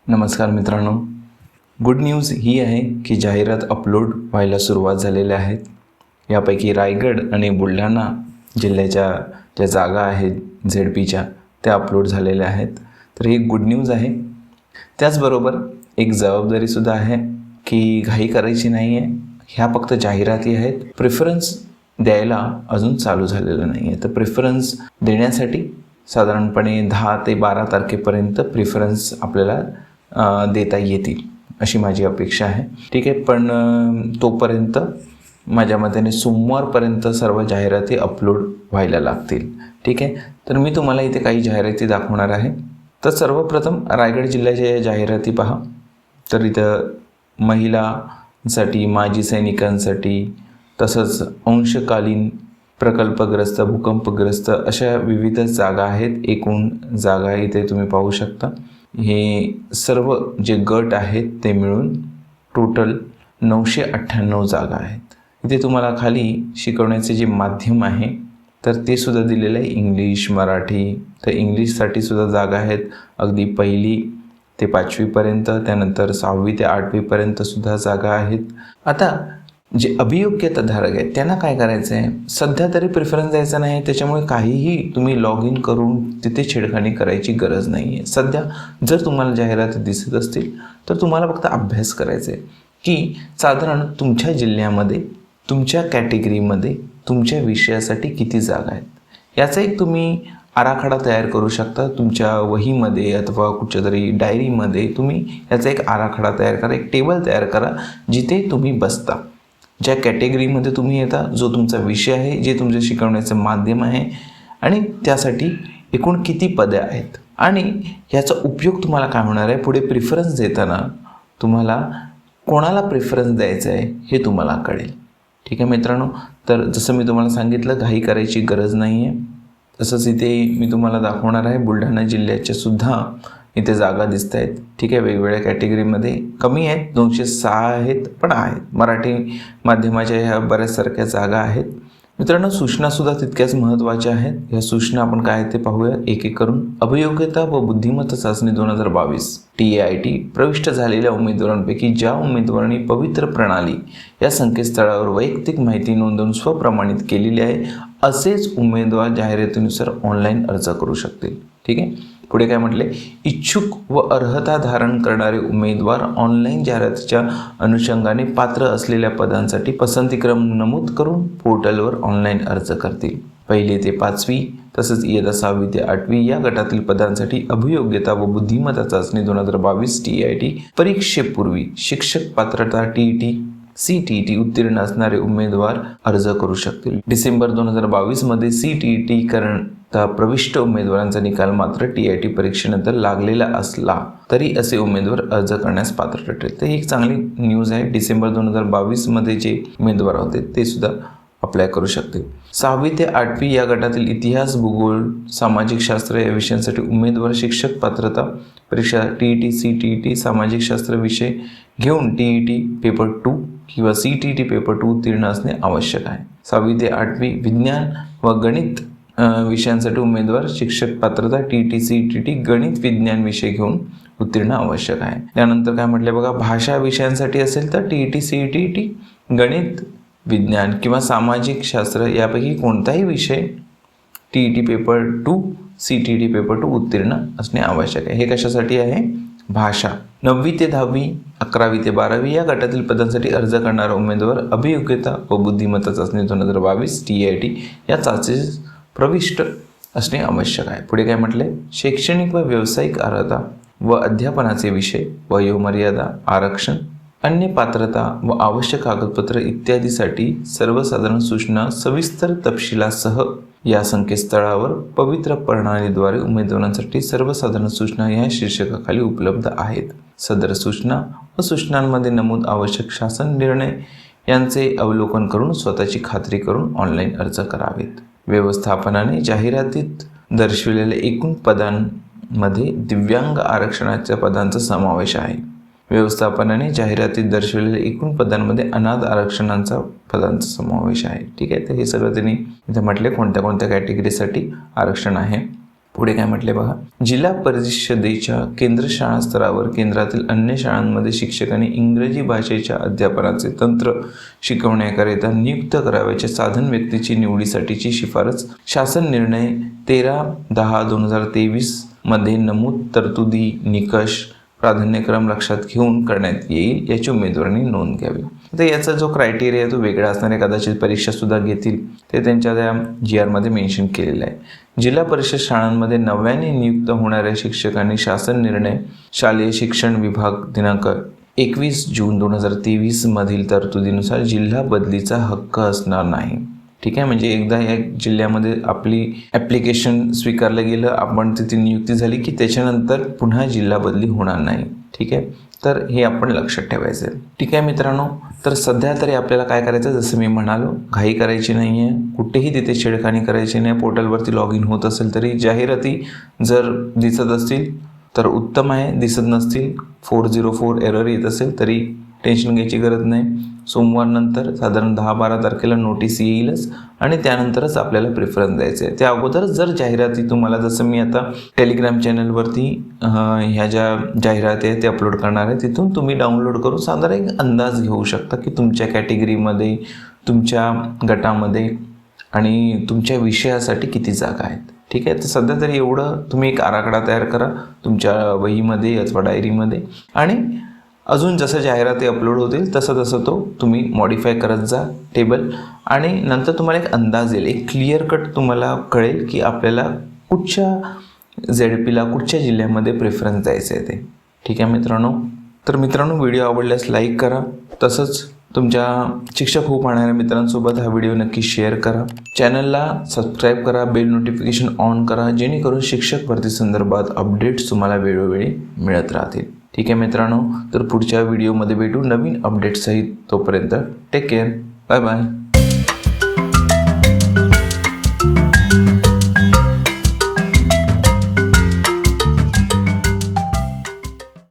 नमस्कार मित्रांनो, good news ही आहे की जाहिरात अपलोड व्हायला सुरुवात झालेल्या आहेत. यापैकी रायगड आणि बुलढाणा जिल्ह्याच्या ज्या जागा आहेत ZPच्या त्या अपलोड झालेल्या आहेत. तर ही गुड न्यूज आहे. त्याचबरोबर एक जबाबदारीसुद्धा आहे की घाई करायची नाही आहे. ह्या फक्त जाहिराती आहेत, प्रेफरन्स द्यायला अजून चालू झालेलं नाही आहे. तर प्रेफरन्स देण्यासाठी साधारणपणे 10 ते 12 तारखेपर्यंत प्रेफरन्स आपल्याला देता येतील अशी माझी अपेक्षा आहे. ठीक आहे, पण तोपर्यंत माझ्या मताने सोमवारपर्यंत सर्व जाहिराती अपलोड व्हायला लागतील. ठीक आहे, तर मी तुम्हाला इथे काही जाहिराती दाखवणार आहे. तर सर्वप्रथम रायगड जिल्ह्याच्या या जाहिराती पहा. तर इथं महिलांसाठी, माजी सैनिकांसाठी, तसंच अंशकालीन प्रकल्पग्रस्त, भूकंपग्रस्त अशा विविध जागा आहेत. एकूण जागा इथे तुम्ही पाहू शकता. हे सर्व जे गट आहेत ते मिळून टोटल 998 जागा आहेत. इथे तुम्हाला खाली शिकवण्याचे जे माध्यम आहे तर ते सुद्धा दिलेलं आहे, इंग्लिश, मराठी. तर इंग्लिशसाठी सुद्धा जागा आहेत, अगदी 1ली ते 5वीपर्यंत. त्यानंतर 6वी ते 8वीपर्यंत सुद्धा जागा आहेत. आता जे अभियोग्यता धारक आहेत त्यांना काय करायचं आहे, सध्या तरी प्रेफरन्स द्यायचा नाही. त्याच्यामुळे काहीही तुम्ही लॉग इन करून तिथे छेडखानी करायची गरज नाही आहे. सध्या जर तुम्हाला जाहिराती दिसत असतील तर तुम्हाला फक्त अभ्यास करायचा आहे की साधारण तुमच्या जिल्ह्यामध्ये, तुमच्या कॅटेगरीमध्ये, तुमच्या विषयासाठी किती जागा आहेत. याचा एक तुम्ही आराखडा तयार करू शकता. तुमच्या वहीमध्ये अथवा कुठच्या तरी डायरीमध्ये तुम्ही याचा एक आराखडा तयार करा, एक टेबल तयार करा जिथे तुम्ही बसता, ज्या कॅटेगरीमध्ये तुम्ही येता, जो तुमचा विषय आहे, जे तुमच्या शिकवण्याचं माध्यम आहे आणि त्यासाठी एकूण किती पदे आहेत आणि ह्याचा उपयोग तुम्हाला काय होणार आहे. पुढे प्रेफरन्स देताना तुम्हाला कोणाला प्रेफरन्स द्यायचं आहे हे तुम्हाला कळेल. ठीक आहे मित्रांनो, तर जसं मी तुम्हाला सांगितलं, घाई करायची गरज नाही आहे. तसंच इथे मी तुम्हाला दाखवणार आहे बुलढाणा जिल्ह्याच्या सुद्धा इथे जागा दिसत आहेत. ठीक आहे, वेगवेगळ्या कॅटेगरीमध्ये कमी आहेत, 206 आहेत, पण आहेत. मराठी माध्यमाच्या ह्या बऱ्याचसारख्या जागा आहेत. मित्रांनो, सूचनासुद्धा तितक्याच महत्त्वाच्या आहेत. ह्या सूचना आपण काय ते पाहूया एक एक करून. अभियोग्यता व बुद्धिमत्ता चाचणी 2022 TAIT प्रविष्ट झालेल्या उमेदवारांपैकी ज्या उमेदवारांनी पवित्र प्रणाली या संकेतस्थळावर वैयक्तिक माहिती नोंदवून स्वप्रमाणित केलेली आहे असेच उमेदवार जाहिरातीनुसार ऑनलाईन अर्ज करू शकतील. ठीक आहे, पुढे काय म्हटले, इच्छुक व अर्हता धारण करणारे उमेदवार ऑनलाईन जाहिरातीच्या अनुषंगाने पात्र असलेल्या पदांसाठी पसंतीक्रम नमूद करून पोर्टलवर ऑनलाईन अर्ज करतील. 1ली ते 5वी तसंच इयत्ता 6वी ते 8वी या गटातील पदांसाठी अभियोग्यता व बुद्धिमत्ता चाचणी 2022 TAIT परीक्षेपूर्वी शिक्षक पात्रता TET CTET उत्तीर्ण असणारे उमेदवार अर्ज करू शकतील. डिसेंबर 2022 मध्ये CTET करता प्रविष्ट उमेदवारांचा निकाल मात्र TIT परीक्षेनंतर लागलेला असला तरी असे उमेदवार अर्ज करण्यास पात्र ठरतील. तर ही एक चांगली न्यूज आहे. डिसेंबर 2022 मध्ये जे उमेदवार होते ते सुद्धा अप्लाय करू शकते. 6वी ते 8वी या गटातील इतिहास, भूगोल, सामाजिक शास्त्र या विषयांसाठी उमेदवार शिक्षक पात्रता परीक्षा TET CTET सामाजिक शास्त्र विषय घेऊन TET पेपर 2 किंवा CTET पेपर 2 उत्तीर्ण असणे आवश्यक आहे. 6वी ते 8वी विज्ञान व गणित विषयांसाठी उमेदवार शिक्षक पात्रता TET CTET गणित विज्ञान विषय घेऊन उत्तीर्ण आवश्यक आहे. त्यानंतर काय म्हटले बघा, भाषा विषयांसाठी असेल तर TET CTET गणित विज्ञान किंवा सामाजिक शास्त्र यापैकी कोणताही विषय TET पेपर 2 CTET पेपर 2 उत्तीर्ण असणे आवश्यक आहे. हे कशासाठी आहे, भाषा. 9वी ते 10वी, 11वी ते 12वी या गटातील पदांसाठी अर्ज करणारा उमेदवार अभियोग्यता व बुद्धिमत्ता चाचणी 2022 TAIT या चाचणीस प्रविष्ट असणे आवश्यक आहे. पुढे काय म्हटले, शैक्षणिक व व्यावसायिक अर्हता व अध्यापनाचे विषय, वयोमर्यादा, आरक्षण, अन्य पात्रता व आवश्यक कागदपत्र इत्यादीसाठी सर्वसाधारण सूचना सविस्तर तपशिलासह या संकेतस्थळावर पवित्र प्रणालीद्वारे उमेदवारांसाठी सर्वसाधारण सूचना या शीर्षकाखाली उपलब्ध आहेत. सदर सूचना व सूचनांमध्ये नमूद आवश्यक शासन निर्णय यांचे अवलोकन करून स्वतःची खात्री करून ऑनलाईन अर्ज करावेत. व्यवस्थापनाने जाहिरातीत दर्शविलेल्या एकूण पदांमध्ये दिव्यांग आरक्षणाच्या पदांचा समावेश आहे. व्यवस्थापनाने जाहिरातीत दर्शवलेल्या एकूण पदांमध्ये अनाथ आरक्षणांचा पदांचा समावेश आहे. ठीक आहे, तर हे सगळं त्यांनी इथे म्हटले कोणत्या कोणत्या कॅटेगरीसाठी आरक्षण आहे. पुढे काय म्हटले बघा, जिल्हा परिषदेच्या केंद्र शाळा स्तरावर केंद्रातील अन्य शाळांमध्ये शिक्षकांनी इंग्रजी भाषेच्या अध्यापनाचे तंत्र शिकवण्याकरिता नियुक्त करावयाच्या साधन व्यक्तीची निवडीसाठीची शिफारस शासन निर्णय 13/10/2023 मध्ये नमूद तरतुदी, निकष, प्राधान्यक्रम लक्षात घेऊन करण्यात येईल याची उमेदवारांनी नोंद घ्यावी. आता याचा जो क्रायटेरिया तो वेगळा असणार आहे, कदाचित परीक्षासुद्धा घेतील, ते त्यांच्या त्या GR मध्ये मेन्शन केलेलं आहे. जिल्हा परिषद शाळांमध्ये नव्याने नियुक्त होणाऱ्या शिक्षकांनी शासन निर्णय शालेय शिक्षण विभाग दिनांक 21 जून 2023 मधील तरतुदीनुसार जिल्हा बदलीचा हक्क असणार नाही. ठीक आहे, म्हणजे एकदा या जिल्ह्यामध्ये आपली ॲप्लिकेशन स्वीकारलं गेलं, आपण तिथे नियुक्ती झाली की त्याच्यानंतर पुन्हा जिल्हा बदली होणार नाही. ठीक आहे, तर हे आपण लक्षात ठेवायचं आहे. ठीक आहे मित्रांनो, तर सध्या तरी आपल्याला काय करायचं, जसं मी म्हणालो, घाई करायची नाही आहे, कुठेही तिथे छेडखानी करायची नाही. पोर्टलवरती लॉग इन होत असेल तरी जाहिराती जर दिसत असतील तर उत्तम आहे, दिसत नसतील 404 एरर येत असेल तरी टेन्शन घ्यायची गरज नाही. सोमवारनंतर साधारण 10-12 तारखेला नोटीस येईलच आणि त्यानंतरच आपल्याला प्रेफरन्स द्यायचं आहे. त्या अगोदर जर जाहिराती तुम्हाला, जसं मी आता टेलिग्राम चॅनलवरती ह्या ज्या जाहिराती आहेत ते अपलोड करणार आहे, तिथून तुम्ही डाउनलोड करून साधारण एक अंदाज घेऊ शकता की तुमच्या कॅटेगरीमध्ये, तुमच्या गटामध्ये आणि तुमच्या विषयासाठी किती जागा आहेत. ठीक आहे, तर सध्या तरी एवढं तुम्ही एक आराखडा तयार करा तुमच्या वहीमध्ये अथवा डायरीमध्ये, आणि अजून जसं जाहिराती अपलोड होतील तसं तसं तो तुम्ही मॉडिफाय करत जा टेबल, आणि नंतर तुम्हाला एक अंदाज येईल, एक क्लिअर कट तुम्हाला कळेल की आपल्याला कुठच्या ZP कुठच्या जिल्ह्यामध्ये प्रेफरन्स द्यायचं आहे ते. ठीक आहे मित्रांनो, तर मित्रांनो व्हिडिओ आवडल्यास लाईक करा, तसंच तुमच्या शिक्षक होऊ पाहणाऱ्या मित्रांसोबत हा व्हिडिओ नक्की शेअर करा. चॅनलला सबस्क्राईब करा, बेल नोटिफिकेशन ऑन करा, जेणेकरून शिक्षक भरती संदर्भात अपडेट्स तुम्हाला वेळोवेळी मिळत राहतील. ठीक आहे मित्रांनो, तर पुढच्या व्हिडिओमध्ये भेटू नवीन अपडेट्ससहित. तोपर्यंत टेक केअर, बाय बाय.